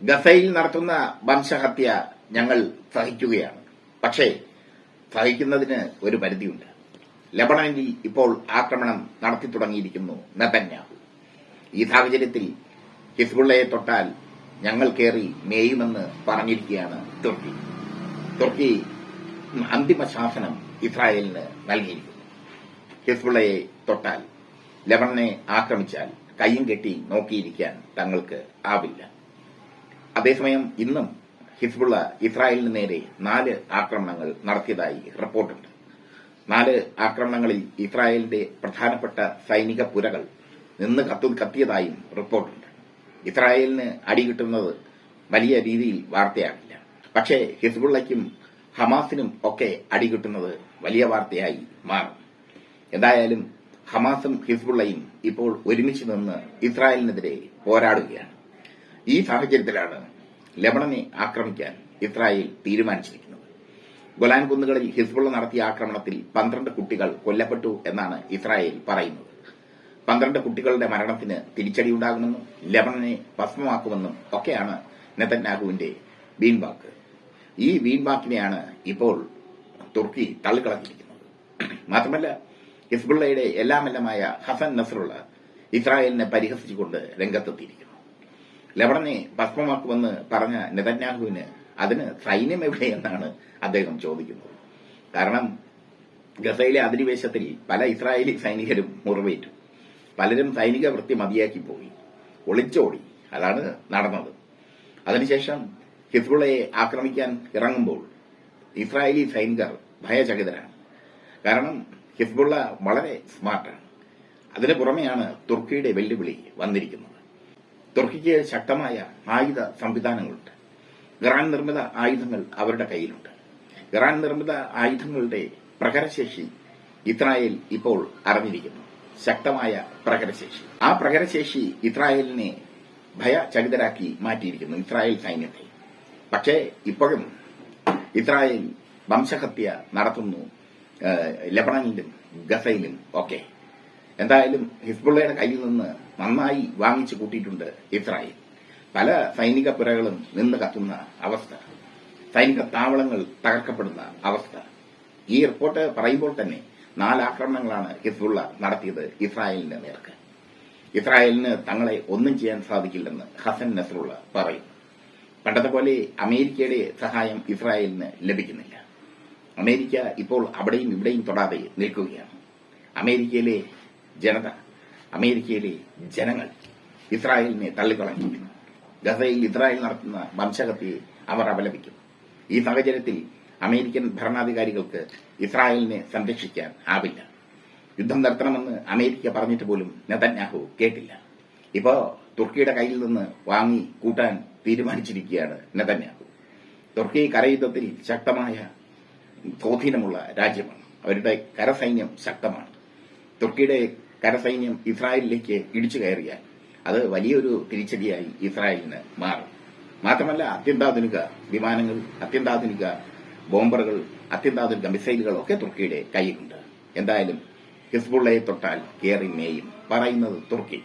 ഗസയിൽ നടത്തുന്ന വംശഹത്യ ഞങ്ങൾ സഹിക്കുകയാണ്. പക്ഷേ സഹിക്കുന്നതിന് ഒരു പരിധിയുണ്ട്. ലബണനിൽ ഇപ്പോൾ ആക്രമണം നടത്തി തുടങ്ങിയിരിക്കുന്നു നെതന്യാഹു. ഈ സാഹചര്യത്തിൽ ഹിസ്ബുള്ളയെ തൊട്ടാൽ ഞങ്ങൾ കയറി മേയുമെന്ന് പറഞ്ഞിരിക്കുകയാണ് തുർക്കി. തുർക്കി അന്തിമ ശാസനം ഇസ്രായേലിന് നൽകിയിരിക്കുന്നു. ഹിസ്ബുള്ളയെ തൊട്ടാൽ, ലബണനെ ആക്രമിച്ചാൽ കയ്യും കെട്ടി നോക്കിയിരിക്കാൻ തങ്ങൾക്ക് ആവില്ല. അതേസമയം ഇന്നും ഹിസ്ബുള്ള ഇസ്രായേലിന് നേരെ 4 ആക്രമണങ്ങൾ നടത്തിയതായി റിപ്പോർട്ടുണ്ട്. 4 ആക്രമണങ്ങളിൽ ഇസ്രായേലിന്റെ പ്രധാനപ്പെട്ട സൈനിക പുരകൾ നിന്ന് കത്തിയതായും റിപ്പോർട്ടുണ്ട്. ഇസ്രായേലിന് അടികിട്ടുന്നത് വലിയ രീതിയിൽ വാർത്തയാകില്ല. പക്ഷേ ഹിസ്ബുള്ളയ്ക്കും ഹമാസിനും ഒക്കെ അടികിട്ടുന്നത് വലിയ വാർത്തയായി മാറും. എന്തായാലും ഹമാസും ഹിസ്ബുള്ളയും ഇപ്പോൾ ഒരുമിച്ച് നിന്ന് ഇസ്രായേലിനെതിരെ പോരാടുകയാണ്. ഈ സാഹചര്യത്തിലാണ് ലബണനെ ആക്രമിക്കാൻ ഇസ്രായേൽ തീരുമാനിച്ചിരിക്കുന്നത്. ഗൊലാൻ കുന്നുകളിൽ ഹിസ്ബുള്ള നടത്തിയ ആക്രമണത്തിൽ 12 കുട്ടികൾ കൊല്ലപ്പെട്ടു എന്നാണ് ഇസ്രായേൽ പറയുന്നത്. 12 കുട്ടികളുടെ മരണത്തിന് തിരിച്ചടിയുണ്ടാകുമെന്നും ലബണനെ ഭസ്മമാക്കുമെന്നും ഒക്കെയാണ് നെതന്യാഹുവിന്റെ വീൺവാക്ക്. ഈ വീൺവാക്കിനെയാണ് ഇപ്പോൾ തുർക്കി തള്ളിക്കളഞ്ഞിരിക്കുന്നത്. മാത്രമല്ല, ഹിസ്ബുള്ളയുടെ എല്ലാമെല്ലാമായ ഹസൻ നസ്രുള്ള ഇസ്രായേലിനെ പരിഹസിച്ചുകൊണ്ട് രംഗത്തെത്തിയിരിക്കുന്നു. ലബണനെ ഭസ്മമാക്കുമെന്ന് പറഞ്ഞ നെതന്യാഹുവിന് അതിന് സൈന്യം എവിടെയെന്നാണ് അദ്ദേഹം ചോദിക്കുന്നത്. കാരണം ഗസയിലെ അധിനിവേശത്തിൽ പല ഇസ്രായേലി സൈനികരും മുറിവേറ്റു. പലരും സൈനിക വൃത്തി മതിയാക്കി പോയി, ഒളിച്ചോടി. അതാണ് നടന്നത്. അതിനുശേഷം ഹിസ്ബുള്ളയെ ആക്രമിക്കാൻ ഇറങ്ങുമ്പോൾ ഇസ്രായേലി സൈനികർ ഭയചകിതരാണ്. കാരണം ഹിസ്ബുള്ള വളരെ സ്മാർട്ടാണ്. അതിനു പുറമെയാണ് തുർക്കിയുടെ വെല്ലുവിളി വന്നിരിക്കുന്നത്. തുർക്കിക്ക് ശക്തമായ ആയുധ സംവിധാനങ്ങളുണ്ട്. ഇറാൻ നിർമ്മിത ആയുധങ്ങൾ അവരുടെ കയ്യിലുണ്ട്. ഇറാൻ നിർമ്മിത ആയുധങ്ങളുടെ പ്രഹരശേഷി ഇസ്രായേൽ ഇപ്പോൾ അറിഞ്ഞിരിക്കുന്നു. ശക്തമായ പ്രഹരശേഷി. ആ പ്രഹരശേഷി ഇസ്രായേലിനെ ഭയചകിതരാക്കി മാറ്റിയിരിക്കുന്നു, ഇസ്രായേൽ സൈന്യത്തെ. പക്ഷേ ഇപ്പോഴും ഇസ്രായേൽ വംശഹത്യ നടത്തുന്നു ലബണനിലും ഗസയിലും ഒക്കെ. എന്തായാലും ഹിസ്ബുള്ളയുടെ കയ്യിൽ നിന്ന് നന്നായി വാങ്ങിച്ചു കൂട്ടിയിട്ടുണ്ട് ഇസ്രായേൽ. പല സൈനിക പുരകളും നിന്ന് കത്തുന്ന അവസ്ഥ, സൈനിക താവളങ്ങൾ തകർക്കപ്പെടുന്ന അവസ്ഥ. ഈ റിപ്പോർട്ട് പറയുമ്പോൾ തന്നെ 4 ആക്രമണങ്ങളാണ് ഹിസ്ബുള്ള നടത്തിയത് ഇസ്രായേലിന്റെ നേർക്ക്. ഇസ്രായേലിന് തങ്ങളെ ഒന്നും ചെയ്യാൻ സാധിക്കില്ലെന്ന് ഹസൻ നസ്രുള്ള പറയും. പണ്ടത്തെ പോലെ അമേരിക്കയുടെ സഹായം ഇസ്രായേലിന് ലഭിക്കുന്നില്ല. അമേരിക്ക ഇപ്പോൾ അവിടെയും ഇവിടെയും തൊടാതെ നിൽക്കുകയാണ്. അമേരിക്കയിലെ ജനത, അമേരിക്കയിലെ ജനങ്ങൾ ഇസ്രായേലിനെ തള്ളിക്കളഞ്ഞിരിക്കുന്നു. ഗസയിൽ ഇസ്രായേൽ നടത്തുന്ന വംശഹത്യയെ അവർ അപലപിക്കും. ഈ സാഹചര്യത്തിൽ അമേരിക്കൻ ഭരണാധികാരികൾക്ക് ഇസ്രായേലിനെ സംരക്ഷിക്കാൻ ആവില്ല. യുദ്ധം നടത്തണമെന്ന് അമേരിക്ക പറഞ്ഞിട്ട് പോലും നെതന്യാഹു കേട്ടില്ല. ഇപ്പോ തുർക്കിയുടെ കയ്യിൽ നിന്ന് വാങ്ങി കൂട്ടാൻ തീരുമാനിച്ചിരിക്കുകയാണ് നെതന്യാഹു. തുർക്കി കരയുദ്ധത്തിൽ ശക്തമായ സ്വാധീനമുള്ള രാജ്യമാണ്. അവരുടെ കരസൈന്യം ശക്തമാണ്. തുർക്കിയുടെ കരസൈന്യം ഇസ്രായേലിലേക്ക് ഇടിച്ചു കയറിയാൽ അത് വലിയൊരു തിരിച്ചടിയായി ഇസ്രായേലിന് മാറും. മാത്രമല്ല, അത്യന്താധുനിക വിമാനങ്ങൾ, അത്യന്താധുനിക ബോംബറുകൾ, അത്യന്താധുനിക മിസൈലുകൾ ഒക്കെ തുർക്കിയുടെ കയ്യിലുണ്ട്. എന്തായാലും ഹിസ്ബുള്ളയെ തൊട്ടാൽ കേറി മേയും പറയുന്നത് തുർക്കി.